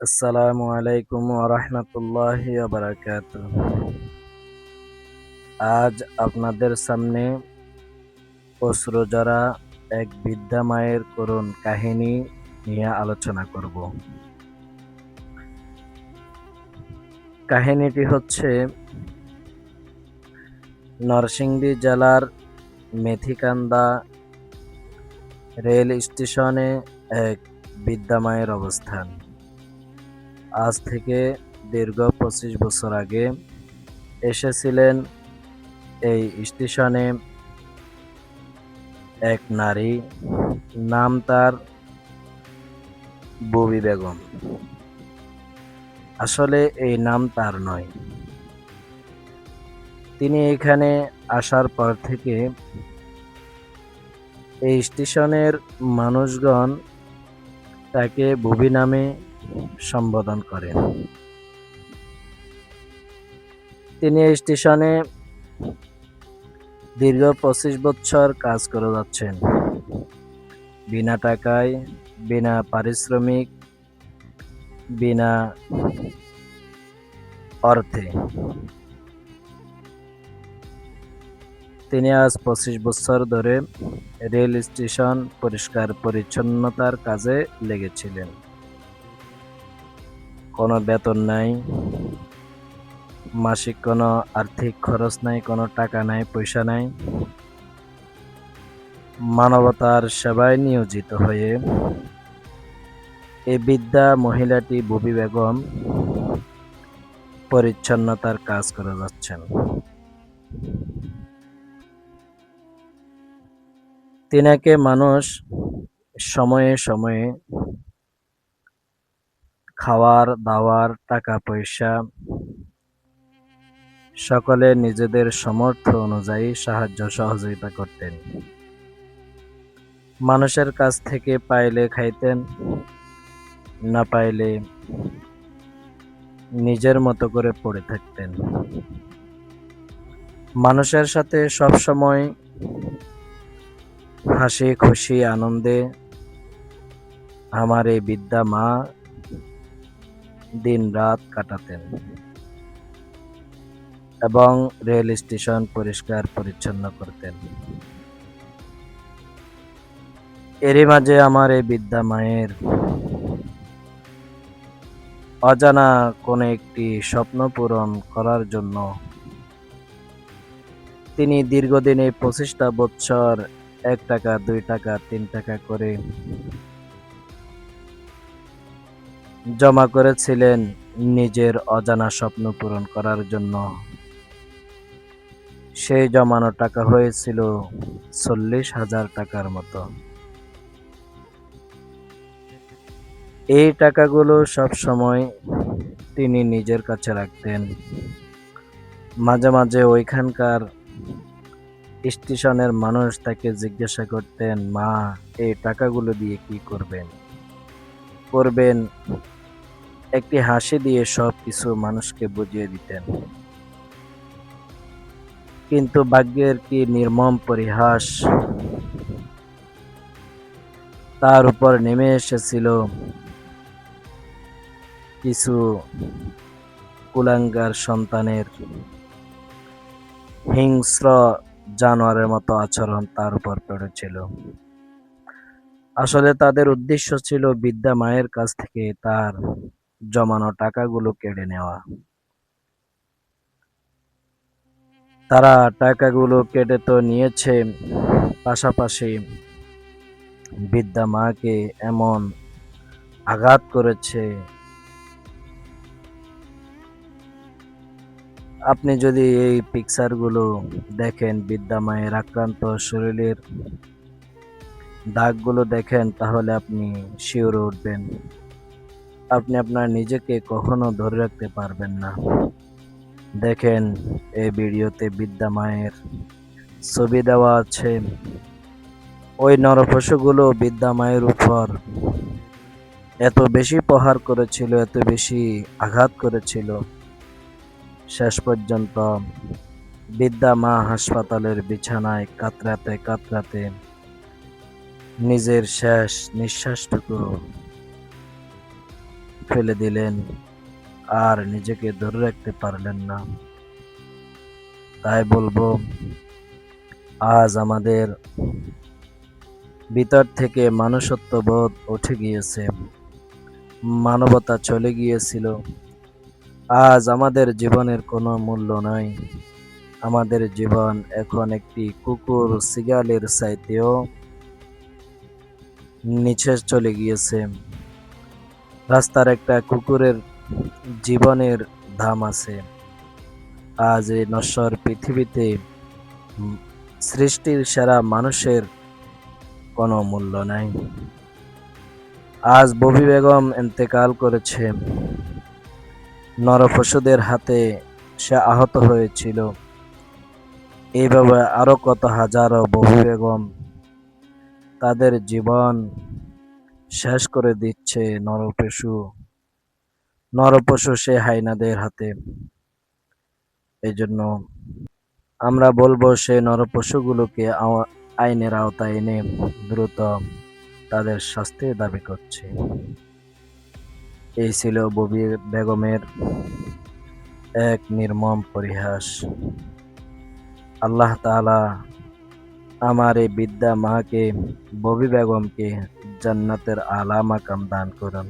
আসসালামু আলাইকুম ওয়া রাহমাতুল্লাহি ওয়া বারাকাতুহু। আজ আপনাদের সামনে অশ্রুজরা এক বৃদ্ধা মায়ের করুণ কাহিনী নিয়ে আলোচনা করব। কাহিনীটি হচ্ছে নরসিংদী জেলার মেথিকান্দা রেল স্টেশনে এক বৃদ্ধা মায়ের অবস্থান। আজ থেকে দীর্ঘ ২৫ বছর আগে এসেছিলেন এই স্টেশনে এক নারী, নাম তার ববি বেগম। আসলে এই নাম তার নয়। তিনি এখানে আসার পর থেকে এই স্টেশনের মানুষগণ তাকে ববি নামে সম্বোধন করেন। তিনি এই স্টেশনে দীর্ঘ ২৫ বছর কাজ করে যাচ্ছেন, বিনা টাকায়, বিনা পারিশ্রমিক, বিনা অর্থে। তিনি আজ ২৫ বছর ধরে রেল স্টেশন পরিষ্কার পরিচ্ছন্নতার কাজে লেগেছিলেন। কোনো বেতন নাই, মাসিক কোনো আর্থিক খরচ নাই, কোনো টাকা নাই, পয়সা নাই। মানবতার সেবায় নিয়োজিত হয়ে এই বৃদ্ধা মহিলাটি ববি বেগম পরিচ্ছন্নতার কাজ করে যাচ্ছেন। তিনাকে মানুষ সময়ে সময়ে খাওয়ার দাওয়ার, টাকা পয়সা সকলে নিজেদের সামর্থ্য অনুযায়ী সাহায্য সহযোগিতা করতেন। মানুষের কাছ থেকে পাইলে খাইতেন, না পাইলে নিজের মতো করে পড়ে থাকতেন। মানুষের সাথে সবসময় হাসি খুশি আনন্দে আমার এই বৃদ্ধা মা দিন রাত কাটাতেন এবং রেল স্টেশন পরিষ্কার পরিচ্ছন্ন করতেন। এরই মাঝে আমার এই বৃদ্ধা মায়ের অজানা কোনো একটি স্বপ্ন পূরণ করার জন্য তিনি দীর্ঘদিনে ২৫টা বছর ১ টাকা, ২ টাকা, ৩ টাকা করে জমা করেছিলেন নিজের অজানা স্বপ্ন পূরণ করার জন্য। সেই জমানো টাকা হয়েছিল ৪০,০০০ টাকার মতো। এই টাকাগুলো সবসময় তিনি নিজের কাছে রাখতেন। মাঝে মাঝে ওইখানকার স্টেশনের মানুষ তাকে জিজ্ঞাসা করতেন, মা, এই টাকাগুলো দিয়ে কি করবেন? একটি হাসি দিয়ে সবকিছু মানুষকে বুঝিয়ে দিতেন। কিন্তু ভাগ্যের কি নির্মম পরিহাস, তার উপর নেমে এসেছিল কিছু কুলাঙ্গার সন্তানের হিংস্র জানোয়ারের মতো আচরণ তার উপর পড়েছিল। আসলে তাদের উদ্দেশ্য ছিল বৃদ্ধা মায়ের কাছ থেকে তার জমানো টাকাগুলো কেড়ে নেওয়া। তারা টাকাগুলো কেটে তো নিয়েছে, পাশাপাশি বৃদ্ধা মাকে এমন আঘাত করেছে। আপনি যদি এই পিকচারগুলো দেখেন, বৃদ্ধা মায়ের আক্রান্ত শরীরের দাগগুলো দেখেন, তাহলে আপনি শিউরে উঠবেন। আপনি আপনার নিজেকে কখনো ধরে রাখতে পারবেন না। দেখেন, এই ভিডিওতে বৃদ্ধা মায়ের ছবি দেওয়া আছে। ওই নরপশুগুলো বৃদ্ধা মায়ের উপর এত বেশি প্রহার করেছিল, এত বেশি আঘাত করেছিল, শেষ পর্যন্ত বৃদ্ধা মা হাসপাতালের বিছানায় কাতরাতে কাতরাতে নিজের শেষ নিঃশ্বাসটুকু ফেলে দিলেন আর নিজেকে ধরে রাখতে পারলেন না। তাই বলবো, আজ আমাদের ভিতর থেকে মানুষত্ববোধ উঠে গিয়েছে, মানবতা চলে গিয়েছিল। আজ আমাদের জীবনের কোনো মূল্য নাই। আমাদের জীবন এখন একটি কুকুর শিয়ালের চাইতেও নিচে চলে গিয়েছে। রাস্তার একটা কুকুরের জীবনের দাম আছে। আজ এই নশ্বর পৃথিবীতে সৃষ্টির সেরা মানুষের কোনো মূল্য নাই। আজ ববি বেগম ইন্তেকাল করেছে। নরপশুদের হাতে সে আহত হয়েছিল। এইভাবে আরো কত হাজারো ববি বেগম তাদের জীবন শেষ করে দিচ্ছে নরপশু সে হাইনাদের হাতে। এই জন্য আমরা বলবো সে নরপশুগুলোকে আইনের আওতায় এনে দ্রুত তাদের শাস্তির দাবি করছে। এই ছিল ববি বেগমের এক নির্মম পরিহাস। আল্লাহ তাআলা আমার এই বৃদ্ধা মাকে, ববি বেগমকে জান্নাতের আলা মাকাম দান করুন।